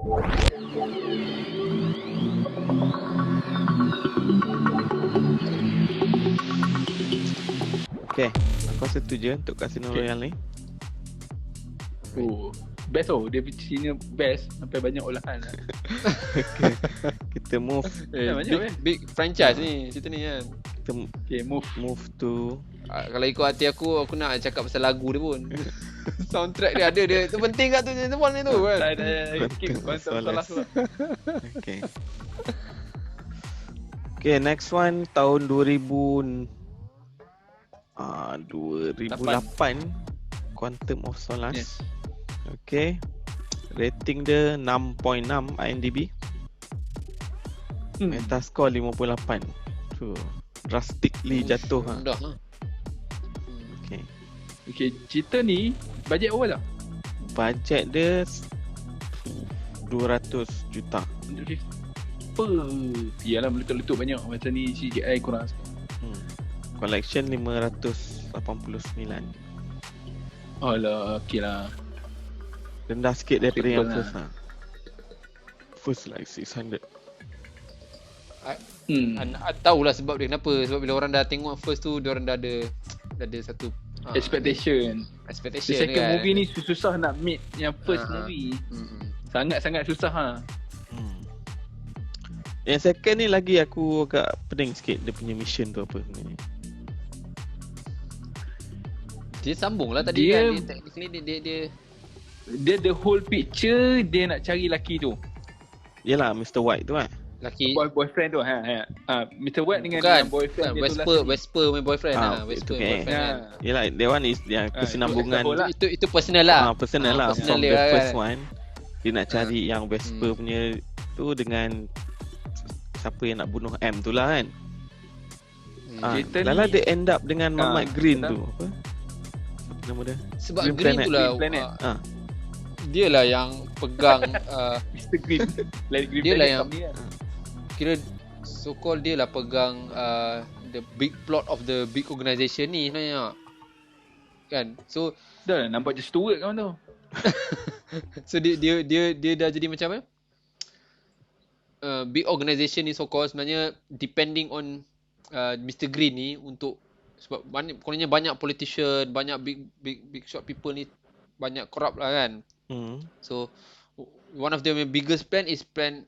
Okay, aku rasa tu je untuk Casino Royale ni. Best dia sini best sampai banyak olahan lah. Okay, kita move. Big franchise ni, cerita ni kan. Kita move to Kalau ikut hati aku nak cakap pasal lagu dia pun. Soundtrack dia ada dia. Tu penting kat tu teman ni tu kan. Tak ada skip salah tu. Okay, next one tahun 2008 Quantum of Solace. Yes. Okay, rating dia 6.6 IMDb. Metascore 58. So drastically jatuh ha. Dah lah. Okay, cerita ni bajet berapa tak? Bajet dia 200 juta. Yalah meletup-letup banyak. Macam ni CGI kurang sikit. Collection 589. Alah, okey lah. Rendah sikit daripada yang Simple first lah. First like 600. Tahulah sebab dia kenapa. Sebab bila orang dah tengok first tu, dia orang dah ada satu Expectation. The second kan. movie ni susah nak meet yang first movie. Sangat-sangat susah ha. Yang second ni lagi aku agak pening sikit dia punya mission tu apa sebenarnya. Dia sambung lah tadi Dia- kan. Dia technically dia Dia the whole picture dia nak cari lelaki tu. Yelah Mr. White tu kan. laki Boyfriend tu Mr. White dengan bukan boyfriend dia tu Wesper main boyfriend lah. itu Wesper kan. boyfriend kan. Yelah that one is yang kesinambungan itu lah. Itu personal lah. personal lah personal from dia the kan. first one. Dia nak cari yang Vesper punya tu dengan siapa yang nak bunuh M tu lah kan. Cerita Lala ni- dia end up dengan Mamat Green tu apa? Apa nama dia? Sebab Green Green Planet. tu lah Green Planet. dia lah yang pegang Mr. Green. Green Dia lah Planet yang- company kan. kira so called dia lah pegang the big plot of the big organisation ni sebenarnya. Kan? So Dah lah nampak je steward kawan tu. dia dah jadi macam apa? Big organisation ni so called sebenarnya depending on Mr. Green ni untuk sebab kononnya banyak politician, banyak big shot people ni banyak corrupt lah kan. So one of the biggest plan is plan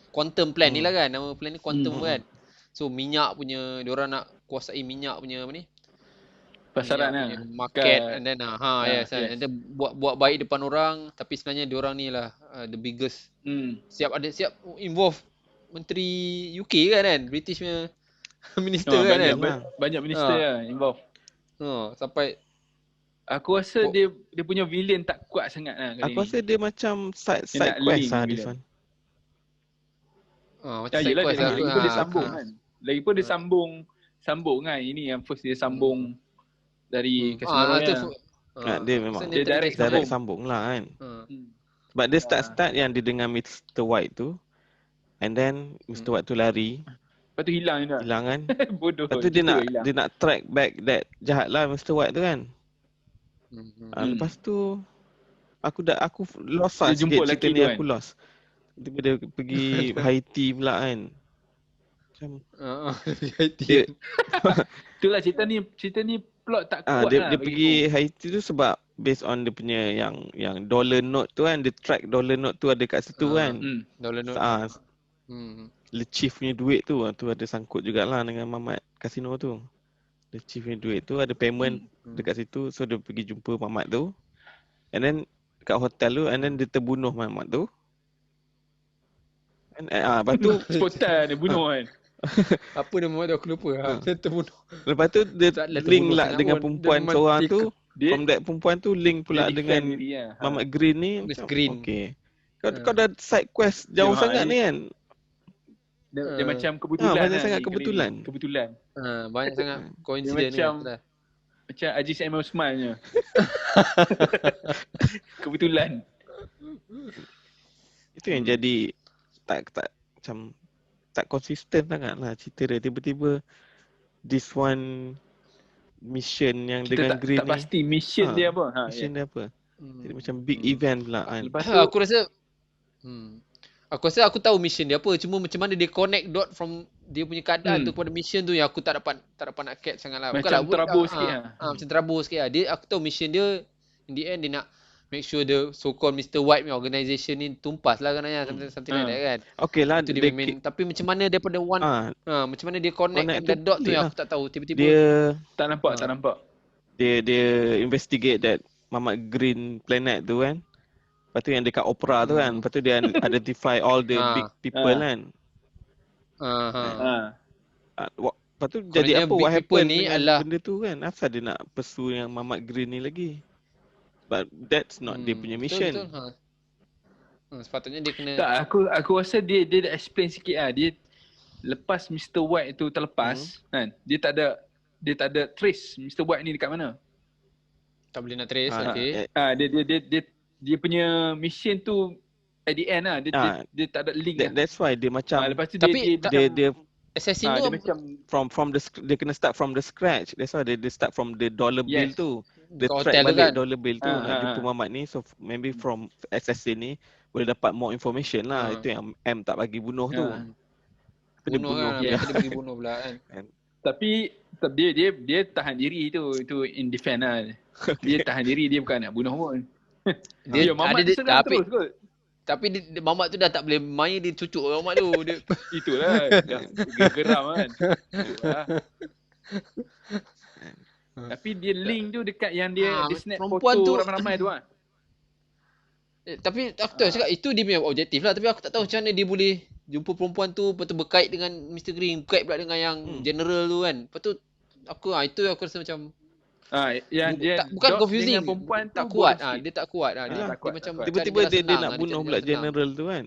quantum plan ni lah kan. Nama plan ni quantum kan. So minyak punya, diorang nak kuasai minyak punya apa ni? Pasaran Minyak lah. punya market Kat- and then yes. And then buat baik depan orang tapi sebenarnya diorang ni lah the biggest. Siap involve menteri UK kan British punya minister kan. Banyak minister lah involved. Sampai Aku rasa dia punya villain tak kuat sangat lah kali Aku rasa dia macam side nak quest link lah villain. this one. macam Yelah, quest lagipun lah. dia sambung kan. Lagipun dia sambung kan. Ini yang first dia sambung dari Casino Royale. Dia memang Dia direct sambung lah kan. Sebab dia start yang dia dengan Mr. White tu. And then Mr. White tu lari. Lepas tu hilang kan. Bodoh. Lepas tu dia nak track back that jahat lah Mr. White tu kan. Lepas tu aku lost lah Dia sikit jumpa cerita lelaki ni tu aku lost. Tiba dia pergi Haiti pula kan. Macam dia, itulah cerita ni plot tak kuat lah. dia pergi Haiti tu sebab based on dia punya yang dollar note tu kan, dia track dollar note tu ada kat situ kan. Dollar note. Le Chief punya duit tu ada sangkut jugalah dengan Mamat Casino tu. Le Chief punya duit tu ada payment dekat situ, so dia pergi jumpa Mamat tu. And then dekat hotel tu, and then dia terbunuh Mamat tu. And lepas tu spontan dia bunuh kan. Apa nama dia aku lupa. Dia terbunuh. Lepas tu dia link lah dengan perempuan seorang tu. Dia- From that perempuan tu link pula dia dengan defend diri lah. Mamat Green ni. Miss macam, Green. Okay. Kau dah side quest jauh Dia- sangat ni kan. Dia macam kebetulan banyak lah sangat ni, kebetulan. kali ni. Kebetulan. Banyak sangat Dia coincidence macam Aziz M. Osman-nya. Kebetulan. Itu yang jadi macam tak konsisten sangat lah cerita dia. Tiba-tiba this one mission yang Kita dengan Green tak ni. pasti mission dia apa. Mission dia apa? Jadi macam big event pula kan. Lepas tu Aku rasa aku tahu mission dia apa, cuma macam mana dia connect dot from dia punya keadaan tu kepada mission tu yang aku tak dapat nak catch sangat lah. macam terabur sikit lah. Macam terabur sikit lah. Dia, aku tahu mission dia in the end dia nak make sure the so-called Mr. White punya organisation ni tumpas lah kan, something like that kan. Okay lah, Itu dia main, tapi macam mana daripada macam mana dia connect the dot tu yang aku tak tahu. Tiba-tiba dia tak nampak. Dia investigate that Mamat Green planet tu kan. Lepas tu yang dekat opera tu kan. Lepas tu dia identify all the big people kan. Lepas tu jadi apa, what happened ni dengan benda tu kan. Asal dia nak pursue yang Mamat Green ni lagi. But that's not dia punya mission. Betul. Sepatutnya dia kena Tak, aku rasa dia dah explain sikit lah. Dia lepas Mr. White tu terlepas kan, dia tak ada trace Mr. White ni dekat mana. tak boleh nak trace. Okay. Dia punya mission tu at the end lah, dia tak ada link. That's why dia macam lepas tu tapi dia assassin tu macam dia kena start from the scratch. That's why dia start from the dollar bill tu. Dia track hotel balik kan? dollar bill tu nak jumpa Mamat ni. So maybe from assassin ni boleh dapat more information lah. Itu yang M tak bagi bunuh tu. Dia bunuh dia bagi bunuh pula kan. Tapi dia tahan diri tu in defense lah. Dia tahan diri, dia bukan nak bunuh pun. Dia Mamat serang terus kot. Tapi Mamat tu dah tak boleh main, dia cucuk Mamat tu. Dia itulah dah geram kan. Tapi dia link tu dekat yang dia snap foto ramai-ramai tu kan. Tapi aku tahu cakap itu dia punya objektif lah. Tapi aku tak tahu macam mana dia boleh jumpa perempuan tu, lepas tu berkait dengan Mr. Green, berkait pula dengan yang general tu kan. Lepas tu itu aku rasa macam bukan confusing, perempuan tak kuat. Dia tak kuat. Dia macam tiba-tiba dia nak bunuh pula general tu kan.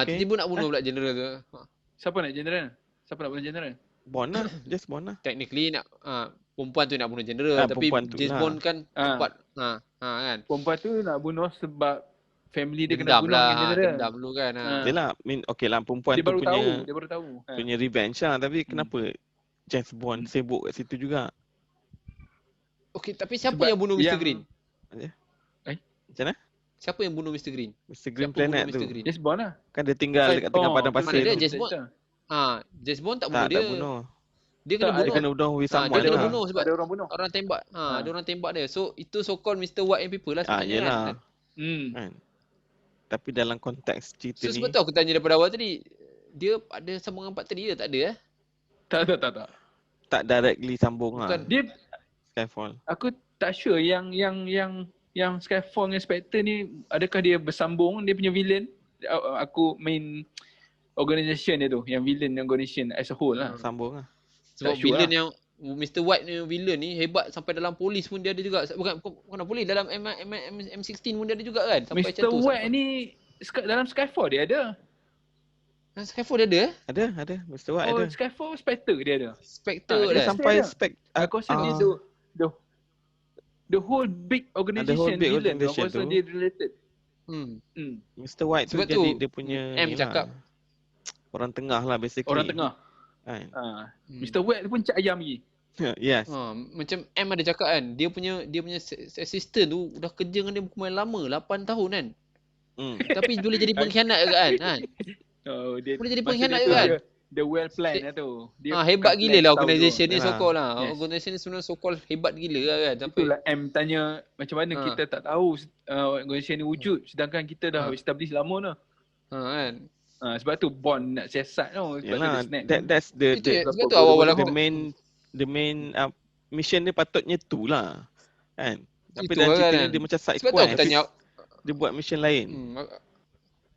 Tiba-tiba nak bunuh pula general tu. Siapa nak bunuh general? Bond lah, just Bond lah. Technically nak perempuan tu nak bunuh general, tapi James Bond kan cepat kan. Perempuan tu nak bunuh sebab family dia kena bunuh general. Dendam dulu kan. Yalah, okay lah, perempuan dia tu baru tahu. Punya revenge lah, tapi kenapa James Bond sibuk kat situ juga? Okay, tapi siapa yang bunuh Mr. Green? Macam mana? Siapa yang bunuh Mr. Green? Mr. Green planet tu. James Bond lah. Kan dia tinggal dekat tengah padang pasir tu. James Bond? James Bond tak bunuh dia. Tak bunuh. Dia kena bunuh. Dia kena bunuh with someone. Dia kena bunuh sebab ada orang bunuh. Orang tembak. Ada orang tembak dia. So itu so called Mr. White and people lah sebenarnya. Yelah. Kan? Tapi dalam konteks cerita ni. Sebab tu aku tanya daripada awal tadi. Dia ada sambungan bakteri ke? Tak ada Tak. Tak directly sambung lah. Dia Skyfall. Aku tak sure yang Skyfall dengan Spectre ni adakah dia bersambung, dia punya villain. Aku main organisation dia tu, yang villain organisation as a whole lah. Sambung lah. Sebab villain yang Mr. White ni villain ni hebat sampai dalam polis pun dia ada juga. Bukan polis, dalam M16 pun dia ada juga kan. Sampai Mr. White ni dalam Skyfall dia ada. Skyfall dia ada? Ada. Mr. White ada. Skyfall Spectre dia ada. Spectre dia sampai aku rasa dia the whole big organisation villain. Aku rasa dia related. Mr. White tu jadi dia punya M cakap orang tengah lah basically. Orang tengah. Mr. White pun cak ayam lagi. Yes. Macam M ada cakap kan, dia punya assistant tu dah kerja dengan dia bukan lama, 8 tahun kan. Tapi boleh jadi pengkhianat ke kan? Boleh jadi pengkhianat ke kan? The well planned lah tu. Hebat gila lah organisation ni so-called lah. Organisation ni sebenarnya so-called hebat gila lah kan. Itulah M tanya macam mana kita tak tahu organisation ni wujud sedangkan kita dah establish lama dah. Kan. Sebab tu Bond nak siasat tau. Yalah, that's the awal-awal the main mission dia patutnya tu lah. Kan. Tapi itu dalam cerita kan. ni dia macam side sebab quest. Aku tanya, dia buat mission lain.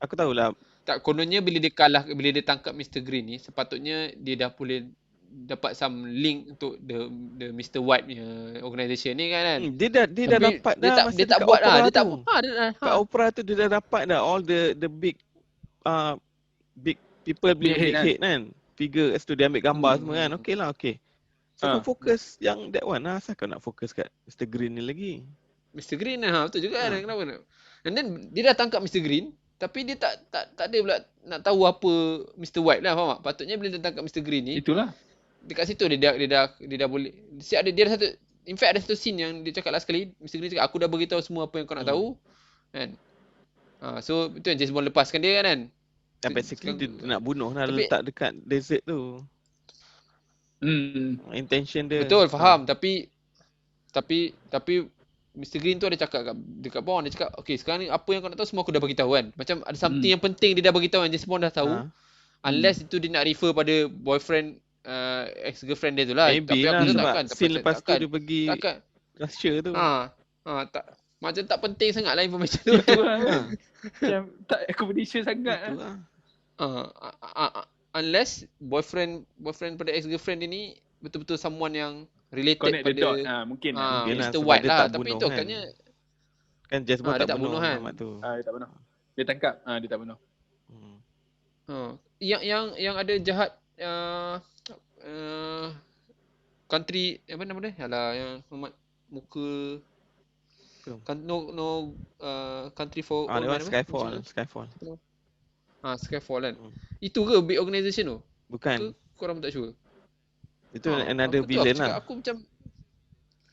Aku tahulah. Tak, kononnya bila dia tangkap Mr. Green ni, sepatutnya dia dah boleh dapat some link untuk the Mr. White punya organisation ni kan. Dia dah dapat dah. Dia tak buat dah. Dia tak buat. Kat opera tu dia dah dapat dah all the big big people, big head kan. Figure tu dia ambil gambar semua kan. Okey lah, okey. So kau fokus yang that one lah. Asal kau nak fokus kat Mr. Green ni lagi? Mr. Green lah, betul juga kan. Kenapa nak? And then dia dah tangkap Mr. Green, tapi dia tak ada pula nak tahu apa Mr. White lah, faham tak? Patutnya bila dia tangkap Mr. Green ni, itulah. Dekat situ dia dah boleh. Dia ada satu In fact ada satu scene yang dia cakap last sekali, Mr. Green cakap aku dah beritahu semua apa yang kau nak tahu kan. So itu yang James Bond lepaskan dia kan. Dan basically dia nak bunuh lah, Tapi- letak dekat desert tu. Intention dia. Betul, faham. Tapi Mr. Green tu ada cakap dekat Bond, dia cakap okay sekarang ni apa yang kau nak tahu semua aku dah beritahu kan. Macam ada something yang penting dia dah beritahu yang James Bond dah tahu. Unless itu dia nak refer pada boyfriend ex-girlfriend dia tu lah. Maybe Tapi lah aku tu sebab takkan. scene lepas tu dia pergi takkan. Russia tu. Tak, macam tak penting sangat lah information tu. Itu lah. Macam tak accommodation sangat Itu lah. lah. Unless boyfriend pada ex-girlfriend dia ni betul-betul someone yang related Connect the pada dot. Mungkin lah. Mungkin lah, Mr. sebab White dia lah. tak Tapi bunuh itu kan. katanya Kan James Bond dia tak bunuh kan. Muhammad tu. Dia tak bunuh. Dia tangkap. Dia tak bunuh. Yang ada jahat country apa nama dia? Yalah yang muka country for Dia all was Skyfall. Skyfall kan. Itu ke big organisation tu? Bukan. Korang tak sure? Itu another villain lah. Aku macam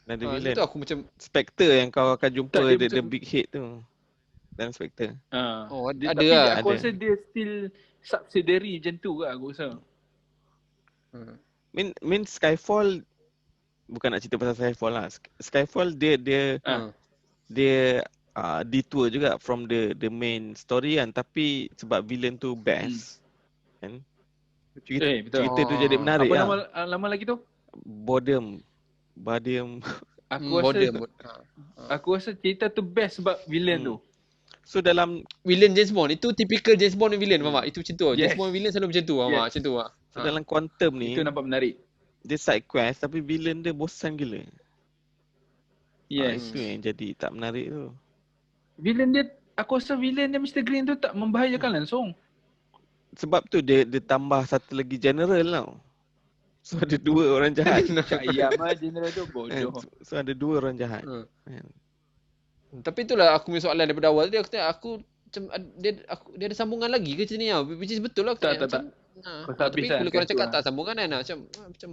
Another villain. itu aku macam Spectre yang kau akan jumpa Tak, dia the macam- big head tu. Dan Spectre. ada Tapi lah. aku ada. rasa dia still subsidiary macam tu lah aku rasa. Mean Skyfall bukan nak cerita pasal Skyfall lah. Skyfall dia detour juga from the main story kan, tapi sebab villain tu best. Kan? Cerita tu jadi menarik Apa lah. nama lagi tu? Boredom. Aku rasa cerita tu best sebab villain tu. So dalam villain James Bond itu typical James Bond villain faham tak? Itu macam tu. Yes. James Bond villain selalu macam tu faham tak? Macam tu lah. dalam Quantum ni Itu nampak menarik. dia side quest tapi villain dia bosan gila. Yes. Itu yang jadi tak menarik tu. Villain dia, aku rasa villain dia Mr. Green tu tak membahayakan langsung. Sebab tu dia tambah satu lagi general tau. So ada dua orang jahat. Cak Ayam lah general tu Kan? bodoh. So ada dua orang jahat. Kan? Tapi itulah aku punya soalan daripada awal tadi. Aku macam dia ada sambungan lagi ke cerita ni tau? Which is betul lah. Tak. Kau tak tapi habis bila kan korang kat cakap tu tak sambungan kan macam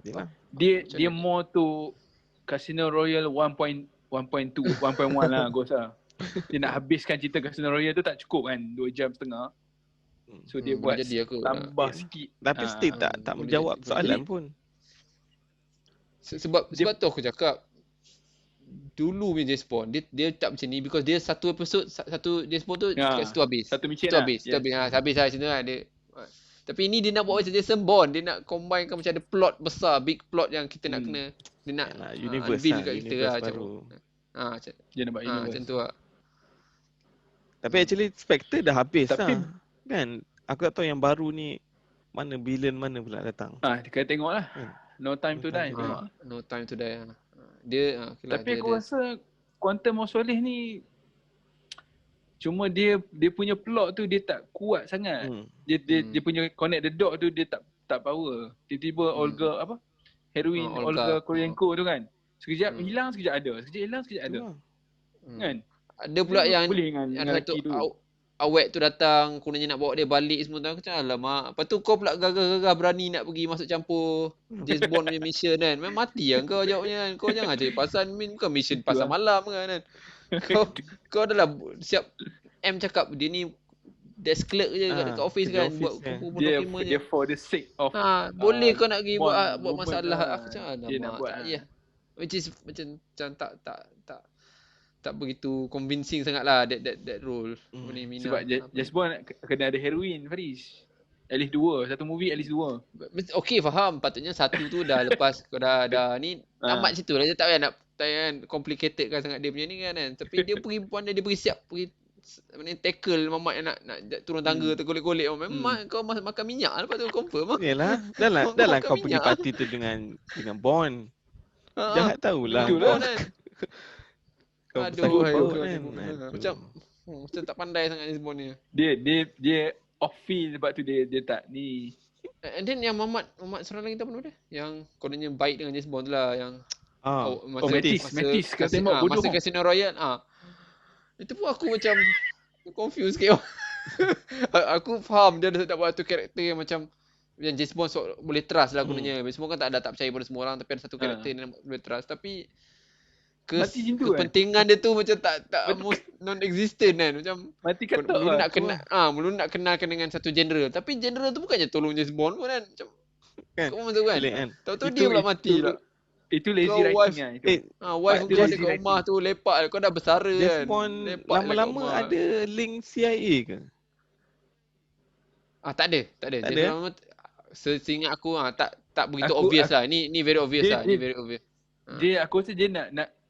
Yalah. Dia more to Casino Royale 1.2, 1.1 lah aku rasa. Dia nak habiskan cerita Casino Royale tu tak cukup kan 2 jam setengah. So dia buat jadi aku tambah sikit. Tapi still tak boleh menjawab jadi. soalan pun. sebab tu aku cakap dulu punya James Bond dia tak macam ni because dia satu episod satu James Bond tu kat situ habis. Satu mission Situ lah. habis. Situ habis lah cerita lah dia. Tapi ini dia nak buat macam Jason Bond. Dia nak combinekan macam ada plot besar, big plot yang kita nak kena dia nak Yalah, universe unveil lah, kat kita universe lah macam baru. macam Dia nak buat universe. macam tu lah. Tapi actually Spectre dah habis Tapi- lah. Kan? Aku tak tahu yang baru ni mana villain mana pula datang. Kita tengok lah. No Time to No Die. Time to Tengok. No Time to Die. Dia okay lah, Tapi dia, aku rasa Quantum of Solace ni cuma dia punya plot tu dia tak kuat sangat. Dia punya connect the dot tu dia tak power. Tiba-tiba Olga apa? Heroin Olga Korenko tu kan. Sekejap hilang, sekejap ada. Sekejap hilang, sekejap ada. Kan? ada pula yang boleh dengan ada satu lelaki tu. awet tu datang kononnya nak bawa dia balik semua tu. Aku cakap alamak. Lepas tu kau pula gagah-gagah berani nak pergi masuk campur James Bond punya mission kan. Memang mati lah kau jawabnya kan. Kau jangan cari pasal bukan mission pasal malam kan. Kau adalah siap M cakap dia ni desk clerk je kat office kan buat kumpul dokumen je. Dia for the sake of Boleh kau nak pergi buat moment masalah. lah. Aku cakap Dia nak alamak. buat Tak payah. Which is macam tak begitu convincing sangat lah that role. Mina. sebab James Bond kena ada heroin Faris. At least 2, satu movie at least 2. Okay faham. Patutnya satu tu dah lepas kau dah ni tamat situ lah. Dia tak payah nak complicated kan sangat dia punya ni kan. Tapi dia pergi pandai, dia pergi siap pergi tackle mamat yang nak turun tangga tergolek-golek. Memang kau makan minyak lepas tu confirm. Yalah, dah lah kau pergi minyak. parti tu dengan Bond. Jahat tahulah. Itulah Bond. kan. Kau Aduh, bersangkut kan. kan. Macam tak pandai sangat James Bond ni. Dia off field sebab tu dia tak ni. And then yang Mamat seorang lagi tahu apa nama dia? Yang kononnya baik dengan James Bond tu lah yang Metis kau tengok bodoh. masa Casino Royale itu pun aku macam confused sikit. Aku faham dia ada tak buat tu karakter yang macam yang James Bond boleh trust lah gunanya. James Bond kan tak percaya pada semua orang, tapi ada satu karakter yang boleh trust. Tapi Mati macam tu, kepentingan dia tu macam tak non-existent kan. Macam mati katak belum lah. belum nak kenalkan dengan satu general. Tapi general tu bukannya tolong James Bond pun kan. Macam kau tahu kan. Tahu-tahu dia pula mati lah. Itu lazy writing lah itu. Wife kau balik kat rumah tu lepak, kau dah bersara kan. James Bond lama-lama ada link CIA ke? Tak ada. Tak ada. Seingat aku tak begitu obvious lah. Ni very obvious lah. Ni very obvious. Dia aku rasa dia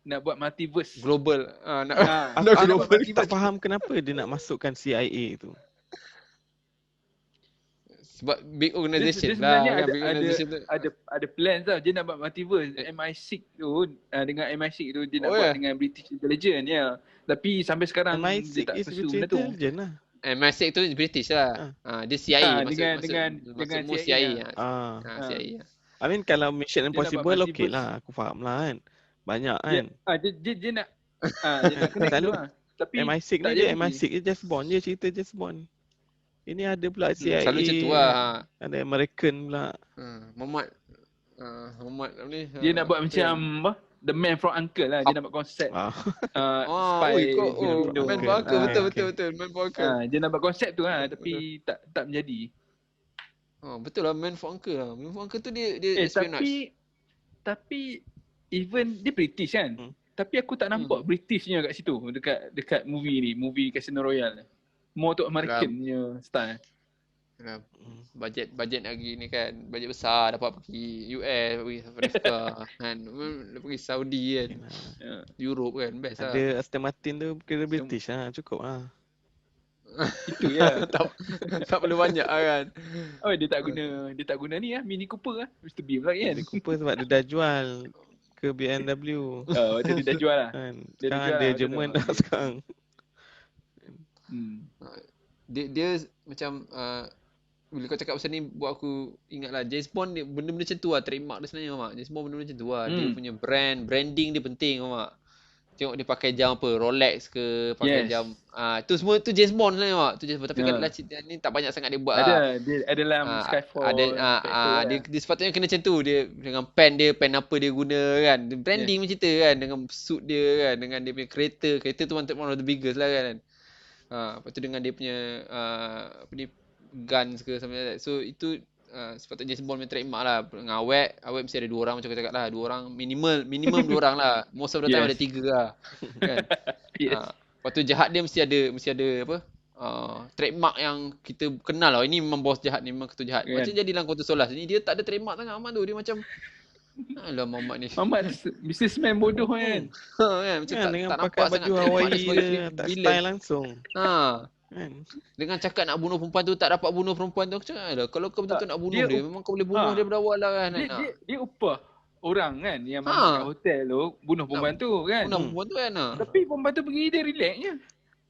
nak buat multiverse global. Aku tak faham kenapa dia nak masukkan CIA tu. Sebab big organisation dia lah. Ada plans lah. Dia nak buat multiverse. MI6 tu dengan MI6 tu dia nak buat dengan British Intelligence ya. Tapi sampai sekarang MI6 dia tak pursue benda tu. MI6 tu British lah. Dia CIA dengan CIA. CIA. I mean kalau Mission Impossible okey lah, aku faham lah kan. Banyak kan. Dia nak dia nak connect tu lah. Tapi MI6 ni dia MI6 je James Bond je, cerita James Bond. Ini ada pula CIA. Selalu macam tu lah. Ada American pula. Muhammad apa ni? Dia nak buat macam apa? The Man from U.N.C.L.E. lah. Dia nak buat konsep. Spy. Man from U.N.C.L.E. Betul. Man from U.N.C.L.E. Dia nak buat konsep tu lah. Tapi tak menjadi. Betul lah. Man from U.N.C.L.E. lah. Man from U.N.C.L.E. tu dia espionage. Tapi even dia British kan. Tapi aku tak nampak Britishnya kat situ. Dekat movie ni. Movie Casino Royale. More to American punya style. Bajet lagi ni kan. Bajet besar dapat pergi US, pergi Afrika kan. Pergi Saudi kan. Europe kan. Best lah. Ada Aston Martin tu kira British lah. Cukup lah. Itu ya. tak perlu banyak lah kan. Dia tak guna ni lah. Mini Cooper lah. Mr. Beam lagi kan. Mini Cooper sebab dia dah jual ke BMW. Dia dah jual lah. Sekarang dia Jerman dah sekarang. Dia macam bila kau cakap pasal ni buat aku ingat lah James Bond dia benda-benda macam tu lah, trademark dia sebenarnya mak. James Bond benda-benda macam tu lah. Dia punya branding dia penting mak. Tengok dia pakai jam apa, Rolex ke, pakai jam tu semua tu James Bond sebenarnya mak. Tu James Bond. Tapi kan dalam cerita ni tak banyak sangat dia buat lah. Dia ada dalam Skyfall. Dia sepatutnya kena macam tu. Dia dengan pen apa dia guna kan. Branding macam cerita kan, dengan suit dia kan, dengan dia punya kereta tu one of the biggest lah kan. Lepas tu dengan dia punya apa ni, guns ke something like that. So itu sepatutnya James Bond punya trademark lah. Dengan awet mesti ada 2 orang macam kau cakap lah. 2 orang minimum 2 orang lah. Most of the time ada 3 lah. Kan. Lepas tu jahat dia mesti ada apa? Trademark yang kita kenal lah. Ini memang bos jahat ni, memang ketua jahat. Macam jadilah Quantum Solace ni, dia tak ada trademark sangat Ahmad tu. Dia macam alah Muhammad ni. Muhammad businessman bodoh kan. Kan macam tak nampak baju Hawaii dia tak style langsung. Dengan cakap nak bunuh perempuan tu, tak dapat bunuh perempuan tu. Aku cakap alah, kalau kau betul-betul nak bunuh dia, memang kau boleh bunuh dia pada awal lah kan. Dia upah orang kan yang kat hotel tu bunuh perempuan tu kan. Bunuh perempuan tu kan. Tapi perempuan tu pergi dia relax je.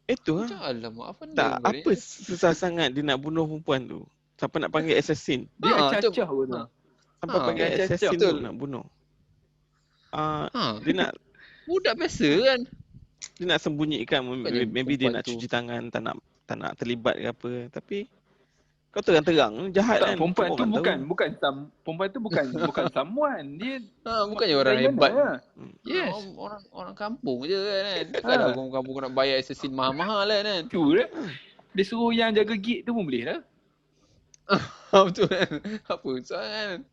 Itu lah. Alamak, apa susah sangat dia nak bunuh perempuan tu. Siapa nak panggil assassin? Dia acah-acah pun tu. Sampai panggil assassin tu nak bunuh. Dia nak budak biasa kan. Dia nak sembunyikan, maybe dia nak cuci tangan, tak nak terlibat ke apa. Tapi kau terang-terang jahat kan. Perempuan tu perempuan tu bukan someone. Dia bukannya orang hebat. Yes. Orang kampung je kan. Takkan orang kampung nak bayar assassin mahal-mahal kan. Tu lah. Dia suruh yang jaga gate tu pun boleh lah. Betul kan. Apa soal kan.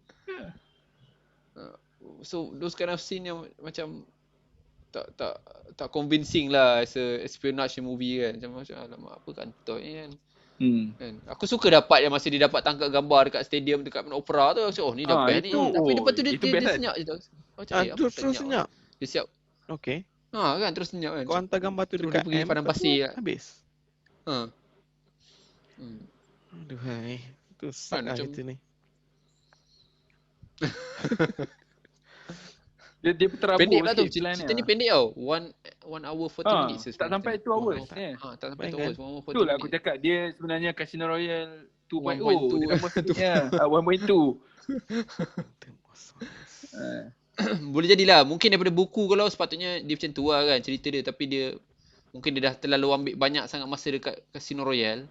So those kind of scene yang macam tak convincing lah as a espionage movie kan. Macam alamak apa kantoi ni kan. Kan. Aku suka dapat yang masa dia dapat tangkap gambar dekat stadium dekat opera tu. Ni dah best ni. Tapi lepas tu dia senyap je tu. Terus senyap. Dia siap. Okey. Kan terus senyap kan. Kau hantar gambar tu dekat pergi padang pasir habis. Aduh hai. Tu sangat cerita ni. Dia terabur pendek lah tu. Cerita ni pendek tau. 1 hour 40 minutes. Tak sampai 2 hours. Tak sampai 2 hours. 1 hour 40 minutes. Itulah aku cakap. Dia sebenarnya Casino Royale 2.0. Dia nama 1.2. Boleh jadilah. Mungkin daripada buku kalau sepatutnya dia macam tu lah kan cerita dia. Tapi dia mungkin dia dah terlalu ambil banyak sangat masa dekat Casino Royale.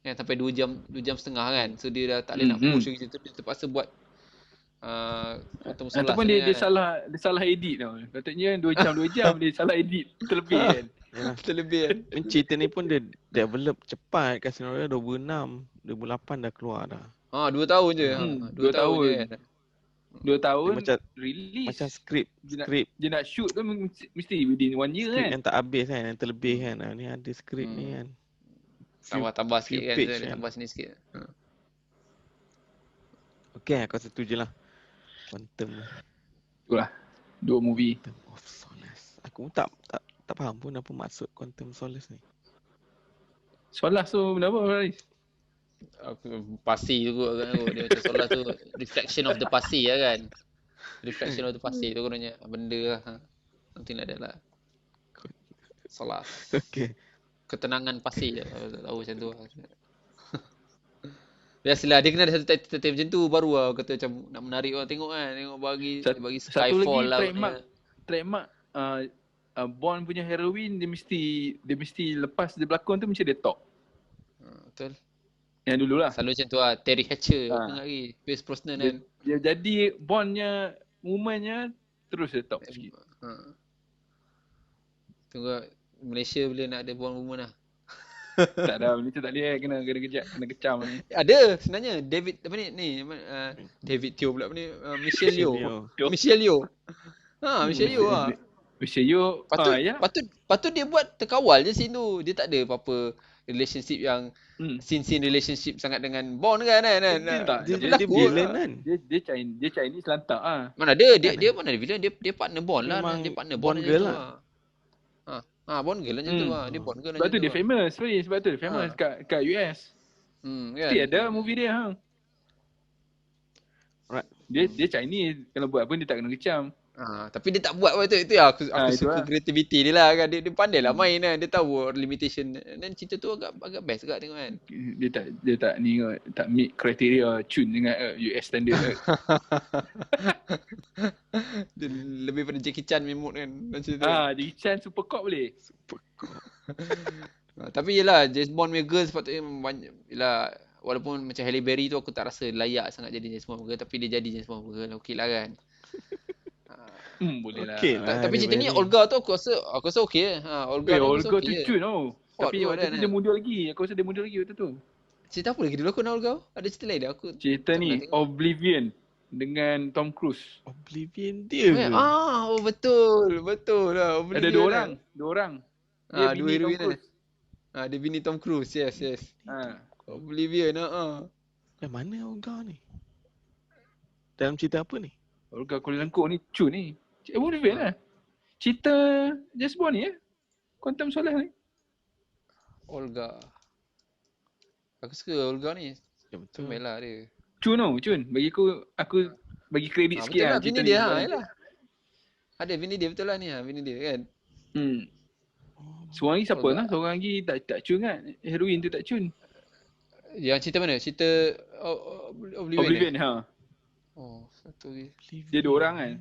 Kan sampai 2 jam setengah kan. So dia dah tak boleh nak push lagi tu, dia terpaksa buat Quantum Solace ataupun ni dia kan. salah edit tau. Patutnya 2 jam dia salah edit terlebih kan. Terlebih kan. Cerita ni pun dia develop cepat. Casino Royale 2006, 2008 dah keluar dah. 2 tahun je. 2 tahun je kan. 2 tahun macam, release. Macam skrip dia nak shoot tu mesti within 1 year skrip kan. yang tak habis kan, yang terlebih kan. Ni ada skrip ni kan. Tambah sikit kan, page dia tambah sini sikit. Okay, aku setuju lah. Quantum ni. Itulah 2 movie. Quantum of Solace. Aku pun tak faham pun apa maksud Quantum Solace ni. Solace tu benda apa Faris? Aku pasti tu kot kan. Dia macam Solace tu reflection of the pasti lah kan. Reflection of the pasti tu kononnya. Benda lah. Something like that lah. Solace. Okay. Ketenangan pasti je. Tahu macam tu lah. Biasalah dia kena ada satu title macam tu baru lah kata macam nak menarik orang tengok kan. Tengok bagi Skyfall lah. Trademark Bond punya heroine dia mesti lepas dia berlakon tu mesti dia talk. Betul. Yang dululah. Selalu macam tu lah. Terry Hatcher apa lagi. Pierce Brosnan kan. Dia jadi Bondnya womannya terus dia talk sikit. Tunggu Malaysia bila nak ada Bond woman lah. Tak ada, Malaysia tak boleh kena kejap, kena kecam ni. Ada sebenarnya David apa ni David Teo pula apa ni Michelle Yeoh. Michelle Yeoh. Michelle Yeoh lah. Michelle Yeoh. Patut dia buat terkawal je scene tu. Dia tak ada apa-apa relationship yang scene relationship sangat dengan Bond kan. Dia villain kan. Dia Chinese lantak ah. Mana ada dia mana ada villain, dia partner Bond lah. Dia partner Bond girl lah. Bond girl macam tu lah. Dia Bond girl sebab tu dia famous. Sebab tu dia famous kat US. Kan. Mesti ada movie dia. Right. Dia Chinese. Kalau buat pun dia tak kena kecam. Tapi dia tak buat itu ya aku suka kreativiti dia lah kan. Dia pandai lah main kan. Dia tahu limitation. Dan cerita tu agak best juga tengok kan. Dia tak ni tak meet kriteria tune dengan US standard. Dia lebih pada Jackie Chan memot kan. Jackie Chan super cop boleh. Super cop. Tapi yelah James Bond punya girl sepatutnya banyak. Yelah walaupun macam Halle Berry tu aku tak rasa layak sangat jadi James Bond girl. Tapi dia jadi James Bond girl. Okey lah kan. Boleh lah. Tapi cerita ni Olga tu aku rasa okey. Olga tu okay. cun tau. Tapi waktu tu dia muda lagi. Aku rasa dia muda lagi waktu tu. Cerita apa lagi dulu aku nak Olga? Ada cerita lain dia aku. Cerita ni Oblivion dengan Tom Cruise. Oblivion dia ke? Betul lah. Oblivion ada dua orang. Dia bini Tom Cruise. Dia bini Tom Cruise. Yes. Oblivion Yang mana Olga ni? Dalam cerita apa ni? Olga Kuala Lumpur ni cun ni. Oblivion lah. Cerita James Bond ni Quantum Solace ni. Olga. Aku suka Olga ni. Ya betul. Lah dia. Cun. Bagi aku bagi kredit sikit lah. Bini dia yalah. Ada bini dia betul lah ni bini dia kan. Seorang lagi siapa lah? Seorang lagi tak cun kan. Heroin tu tak cun. Yang cerita mana? Cerita Oblivion satu lagi. Dia 2 orang kan.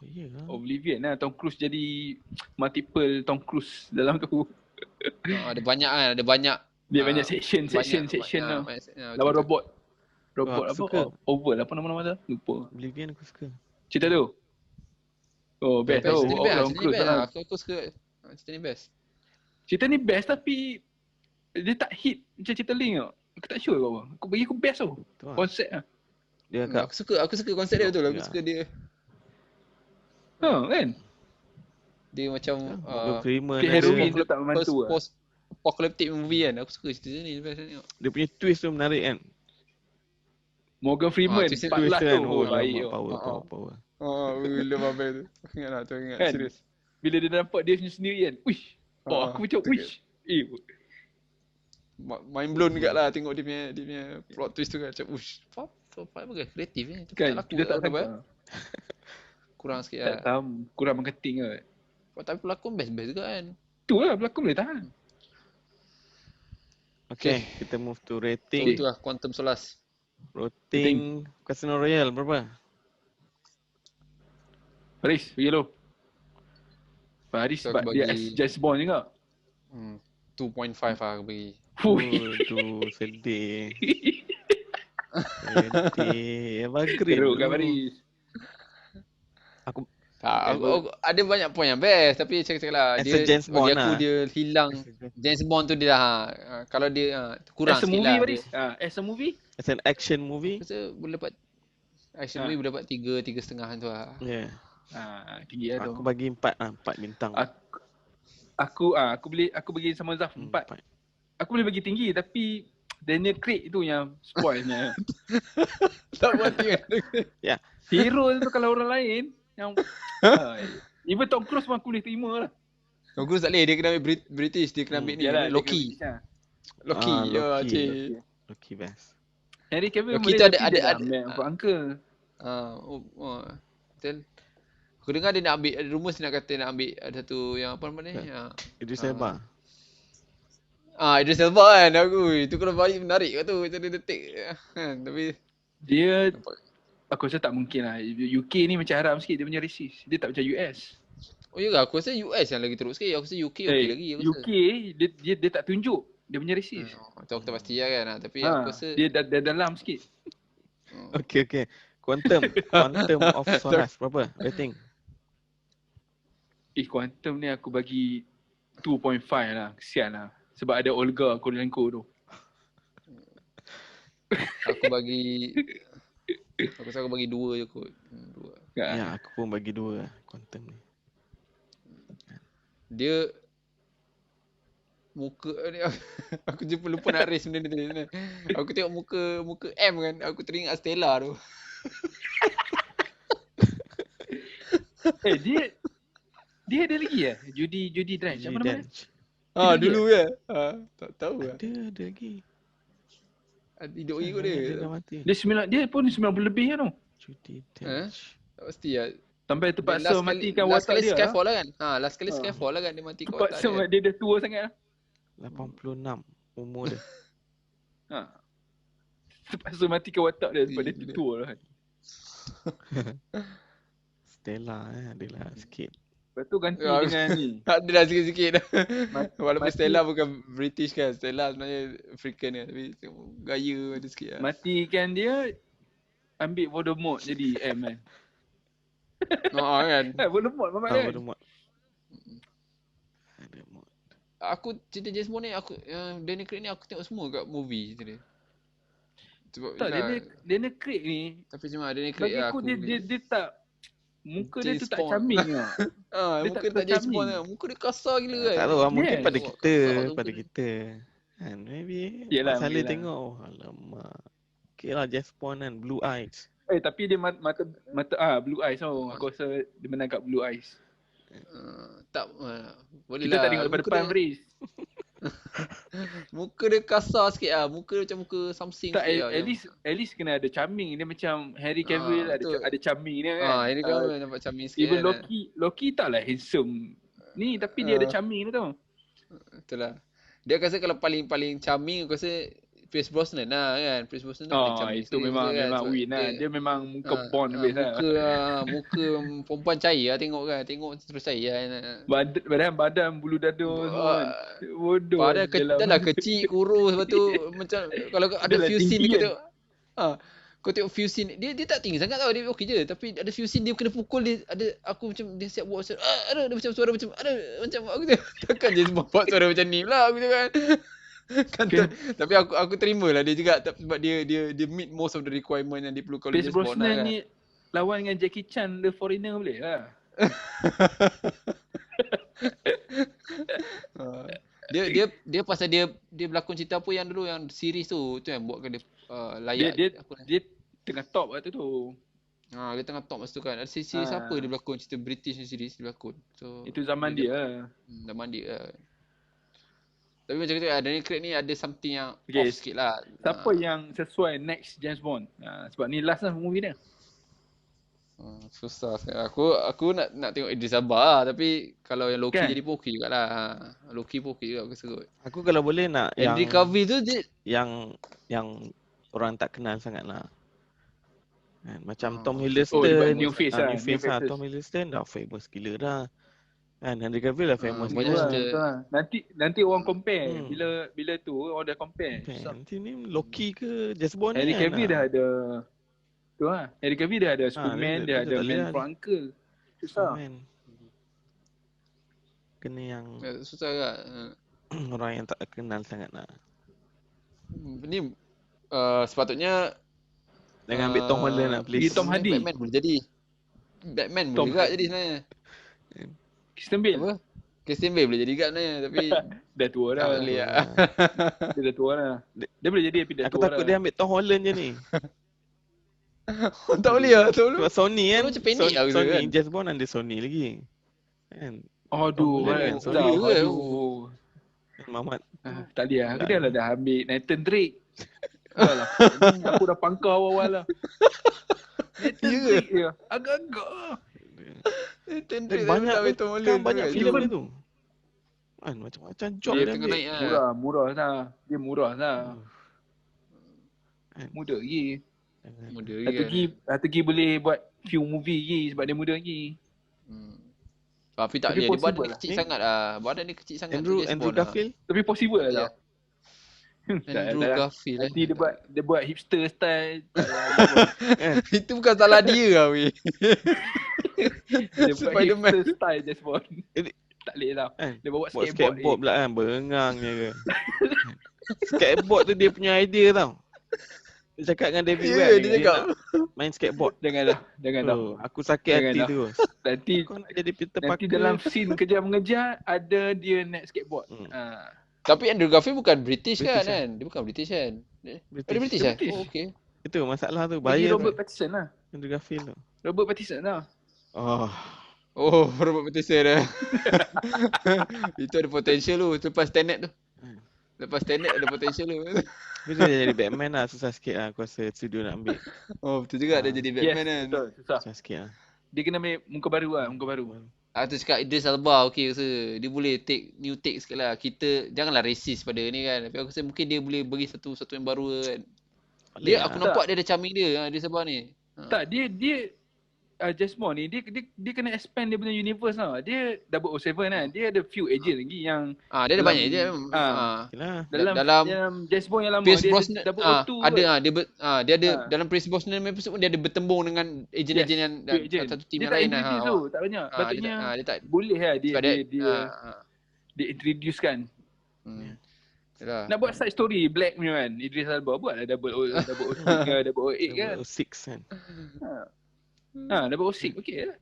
Ya lah. Oblivion lah. Tom Cruise jadi multiple Tom Cruise dalam tu. Ada banyak kan. Ada banyak. Dia banyak section lah. Lawan robot apa? Suka. Oval apa nama-nama tu? Lupa. Oblivion aku suka. Cerita tu. Best tau. Tom Cruise lah. Aku suka. Cerita ni best. Cerita ni best tapi dia tak hit macam cerita Link tau. Aku tak sure apa. Bagi aku best tau. Konsep lah. Dia aku suka konsep dia betul lah. Aku suka dia. Kan? Dia macam heroin tu tak membantu lah. Post-apocalyptic movie kan. Aku suka cerita ni. Dia punya twist tu menarik kan. Morgan Freeman twist lah tu. baik power. Bila babel tu. Ingat lah tu. Ingat serius. Bila dia nampak dia sendiri kan. Uish. Aku macam uish. Mind blown juga lah tengok dia punya plot twist tu kan. Macam uish. Apa ke? Kreatif ni. Kan kita tak tahu. Kurang sikit lah. Tak tahu. Kurang marketing ke. Tapi pelakon best-best juga kan. Tu lah pelakon boleh tahan. Okay, kita move to rating. So itulah Quantum Solace. Rating Casino Royale berapa? Faris, bagi lo. Faris sebab dia James Bond juga. 2.5 lah aku bagi. Tu sedih. Sedih. Abang Green Teruk tu. kat Baris. Aku Aku ada banyak point yang best tapi cakap lah as a dia James bagi Bond aku lah. dia hilang James Bond tu dia dah kalau dia kurang As a sikit movie lah Baris. As a movie. As an action dia. movie. Aku rasa boleh dapat action movie boleh dapat 3.5 tu lah. Yeah. Tinggi lah tu. Aku bagi 4 bintang. Aku bagi sama Zaf 4. Aku boleh bagi tinggi tapi Daniel Craig tu yang spoilnya. Tak mati kan. Ya. Hero tu kalau orang lain yang even Tom Cruise pun aku boleh terima lah. Tom Cruise tak boleh, dia kena ambil British, dia kena ambil ni, Yalah, Loki. Loki, Loki best. Henry Cavill Loki boleh tu tapi ada dia dah ambil uncle. Betul. Aku dengar dia nak ambil, ada rumours dia nak kata nak ambil ada satu yang apa nama ni? Idris Elba. Idris Elba kan aku. Itu kalau balik menarik kat tu, macam dia detik kan. Tapi dia aku rasa tak mungkin lah. UK ni macam haram sikit, dia punya racist. Dia tak macam US. Oh ya ke? Aku rasa US yang lagi teruk sikit. Aku rasa UK okey lagi aku UK dia tak tunjuk dia punya racist. Tu aku tak pasti lah kan. Tapi aku rasa dia dalam sikit. Okay. Quantum of Solace berapa rating? Quantum ni aku bagi 2.5 lah. Kesian lah. Sebab ada Olga Kurylenko tu. Aku rasa aku bagi 2 je kot. 2. Ya, aku pun bagi 2 Quantum ni. Dia muka ni aku jumpa lupa nak raise benda ni tadi. Aku tengok muka M kan, aku teringat Stella tu. Dia ada lagi Judi Dench. Apa nama dia? Dulu kan. Tak tahu lah. Ada lagi. Hidup lagi kot dia. Dia dah mati. Dia pun 90 lebih kan tu. Judi Dench. Tak pasti lah. Sampai terpaksa matikan watak dia. Last kali Skyfall lah kan. Last kali Skyfall lah kan dia mati kat watak dia. Terpaksa dia dah tua sangat lah. 86 umur dia. Terpaksa matikan watak dia sebab dia tua lah kan. Stella adalah sikit. Lepas tu ganti dengan ni. Ada dah sikit-sikit. Walaupun Stella bukan British kan. Stella sebenarnya African kan. Tapi gaya ada sikit lah. Matikan dia, ambil Voldemort jadi M kan. Kan. Voldemort mamat kan. Voldemort. Aku cerita James Bond ni Daniel Craig ni aku tengok semua kat movie cerita dia. Sebab tak Daniel Craig ni tapi cuma Daniel Craig bagi aku dia tak muka dia tu tak charming lah. Muka tak James Bond lah. Muka dia kasar gila kan. Tak tahu lah mungkin pada kita. Kan maybe pasal dia tengok alamak. Okay lah James Bond kan blue eyes. Tapi dia mata blue eyes aku rasa dia menangkap blue eyes. Tak boleh kita lah. Tak tengok depan Riz. Muka dia kasar sikit lah. Muka dia macam muka something tak, sikit lah. At least kena ada charming. Dia macam Henry Cavill ada charming dia kan. Henry Cavill nampak charming sikit. Even Loki taklah handsome ni tapi dia ada charming dia tau. Betul lah. Dia rasa kalau paling charming aku rasa Pierce Brosnan lah kan. Pierce Brosnan paling charming. Itu memang win lah. Dia memang muka Bond base lah. Muka perempuan cair lah tengok kan. Tengok terus cair lah. Badan bulu dada semua. Bodoh. Badan dah kecil, kurus. Lepas tu macam kalau ada few scene dia tengok. Kau tengok few scene dia tak tinggi sangat tau. Dia okey je. Tapi ada few scene dia kena pukul dia. Aku macam dia siap buat macam dia macam suara macam aku tengok. Takkan je buat suara macam ni lah aku tengok kan. Tapi aku terima lah dia juga sebab dia meet most of the requirement yang diperlukan oleh Pierce Brosnan ni lawan dengan Jackie Chan The Foreigner boleh lah. dia pasal dia berlakon cerita apa yang dulu yang series tu yang buatkan dia layak dia tengah top waktu tu. Dia tengah top masa tu kan. Ada series apa dia berlakon cerita British series dia berlakon. So itu zaman dia. Zaman dia. Tapi macam tu Daniel Craig ni ada something yang off sikit lah. Siapa yang sesuai next James Bond? Sebab ni last lah movie dia. Susah sangat. Aku nak tengok Idris Elba lah. Tapi kalau yang Loki jadi pun okey jugalah. Loki pun okey juga aku sebut. Aku kalau boleh nak Henry Cavill tu dia yang orang tak kenal sangat lah. Macam Tom Hiddleston. New face lah. Tom Hiddleston dah famous gila dah. Kan Henry Cavill lah famous banyak kan. cerita. Nanti orang compare. Bila tu orang dah compare. Nanti ni Loki ke James Bond Henry ni Cavill dah ada tu lah. Henry Cavill dah ada Superman, dia ada Man from Uncle. Susah. Man. Kena yang susah kan. orang yang tak kenal sangat lah. Ni sepatutnya jangan ambil Tom Holland lah please. Tom Hardy. Batman boleh jadi. Batman boleh juga jadi sebenarnya. Christian Bale. Apa? Christian Bale boleh jadi juga sebenarnya tapi dah tua dah. Tak boleh lah. Dia dah tua dah. Dia boleh jadi tapi dah tua dah. Aku takut dia ambil Tom Holland je ni. Tak boleh lah. Sebab Sony kan. Macam pendek lah Sony kan. James Bond ada Sony lagi. Kan. Aduh. Mamat. Tak boleh lah. Aku dah ambil Nathan Drake. Lah. Aku dah pangkau awal lah. Nathan Drake je. Agak-agak lah. Nathan Drake banyak filem dia tu. Kan macam-macam job dia tengah naik lah. Murah lah. Dia murah lah. Muda lagi. Lagi boleh buat few movie lagi sebab dia muda lagi. Tapi tak dia badan dia kecil sangat lah. Badan dia kecil sangat. Andrew Garfield. Tapi possible lah. Andrew Garfield nanti dia buat hipster style. Itu bukan salah dia lah weh. Dia buat hipster style James Bond. Tak boleh lah. Dia bawa skateboard pula kan. Berengangnya ke. Skateboard tu dia punya idea tau. Dia cakap dengan David Webb dia cakap main skateboard. Janganlah. Aku sakit hati tu. Nanti kau nak jadi Peter Parker. Nanti dalam scene kejar-mengejar ada dia naik skateboard. Tapi Andrew Garfield bukan British kan? Dia bukan British kan? Dia British kan? Oh, okay. Itu masalah tu. Bahaya Robert Pattinson lah. Andrew Garfield tu. Robert Pattinson lah. Oh, Robert Pattinson dah. Itu ada potential tu. Lepas Tenet tu. Lepas Tenet ada potential tu. Dia jadi Batman lah. Susah sikit lah aku rasa studio nak ambil. Oh, betul juga dia jadi Batman kan. Betul, susah sikit lah. Dia kena ambil muka baru lah. Aku cakap Idris Elba okay rasa. Dia boleh new take sikit lah. Kita janganlah racist pada ni kan. Tapi aku rasa mungkin dia boleh bagi satu yang baru kan. Aku nampak dia ada charming dia. Idris Elba ni. Tak, dia James Bond ni dia kena expand dia punya universe tau. Dia 007 kan. Dia ada few agent lagi yang dia ada banyak je. Dalam James Bond yang lama Pierce dia Brosnan, ada 002. Dia ada dalam Pierce Brosnan pun dia ada bertembung dengan agent-agent yang satu tim yang lain lah. Dia tak introduce tu, tak banyak. Patutnya boleh lah dia introduce kan. Nak buat side story Black punya kan. Idris Elba buat lah 006 ke 008 kan. 006 kan. 006 okey lah.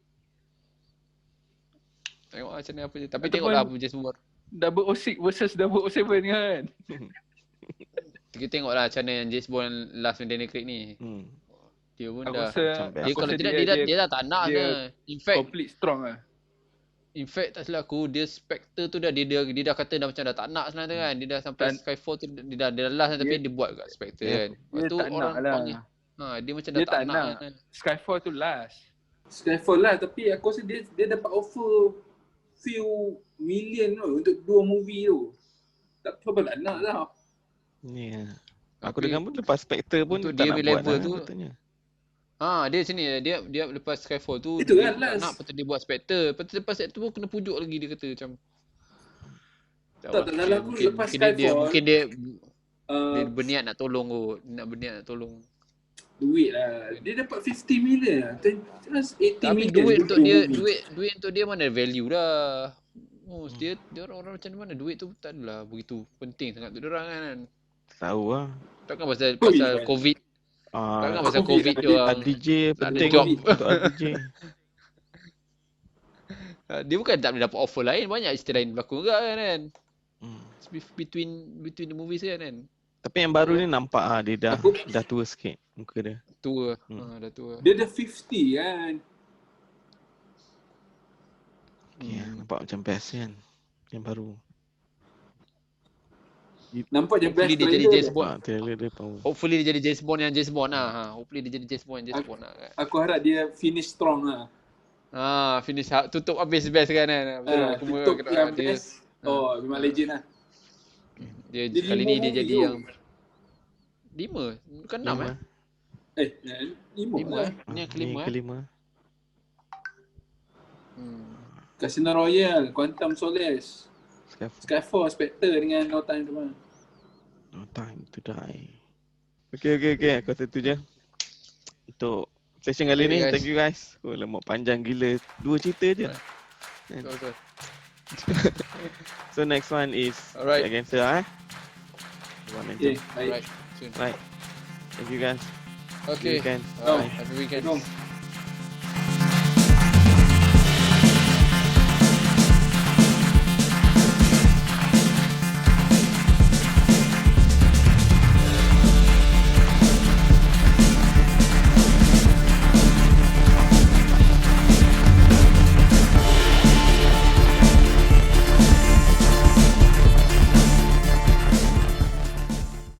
Tengok macam mana apa je. Tapi tengoklah apa James Bond. 006 versus 007 kan. Kita tengoklah macam mana yang James Bond last dengan Daniel Craig ni. Dia pun dah kalau tidak dia dah tak nak dah. In fact complete strong lah. In fact tak silap aku dia Spectre tu dah dia dah kata dah macam dah tak nak sebenarnya kan. Dia dah sampai Skyfall tu dia dah last tapi dia buat kat Spectre kan. Lepas tu orang panggil dia macam dah tak nak kan. Skyfall tu last. Skyfall lah tapi aku rasa dia dapat offer few million tau untuk 2 movie tu. Tak tahu apa nak lah. Ni aku dengar pun lepas Spectre pun tak dia nak buat level tu katanya. Dia sini dia lepas Skyfall tu itu dia kan last. Nak patut dia buat Spectre. Lepas Spectre pun kena pujuk lagi dia kata macam tak dalam aku lepas Skyfall mungkin dia berniat nak tolong kot. Berniat nak tolong. Duit lah. Dia dapat 50 million lah. 80 tapi million. Duit untuk dia mana value dah. Dia orang macam mana duit tu tak adalah begitu penting sangat untuk dia orang kan. Tahu lah. Takkan pasal COVID. Takkan pasal COVID dia orang DJ penting untuk DJ. Dia bukan tak boleh dapat offer lain, banyak cerita lain berlakon juga kan. Between the movies kan. Tapi yang baru ni nampak dia dah tua sikit muka dia. Tua. Dah tua. Dia dah 50 kan. Nampak macam best kan. Yang baru. Nampak je best dia jadi James Bond. Trailer dia power. Hopefully dia jadi James Bond yang James Bond lah. Hopefully dia jadi James Bond lah kan. Aku harap dia finish strong lah. Finish tutup habis best kan. Betul lah. Tutup yang best. Memang legend lah. Dia kali ni dia jadi yang 5, bukan 6 5 Ni yang kelima. Kalau Casino Royale, Quantum Solace, Skyfall, Spectre dengan No Time to Die. No Time to Die. Okay. Aku rasa tu je untuk session kali ni. Thank you guys. Lama panjang gila. 2 cerita je. Betul. So next one is Alright. against her. Okay, Alright. Right. Thank you guys. Okay. Have a good weekend. Have a weekend.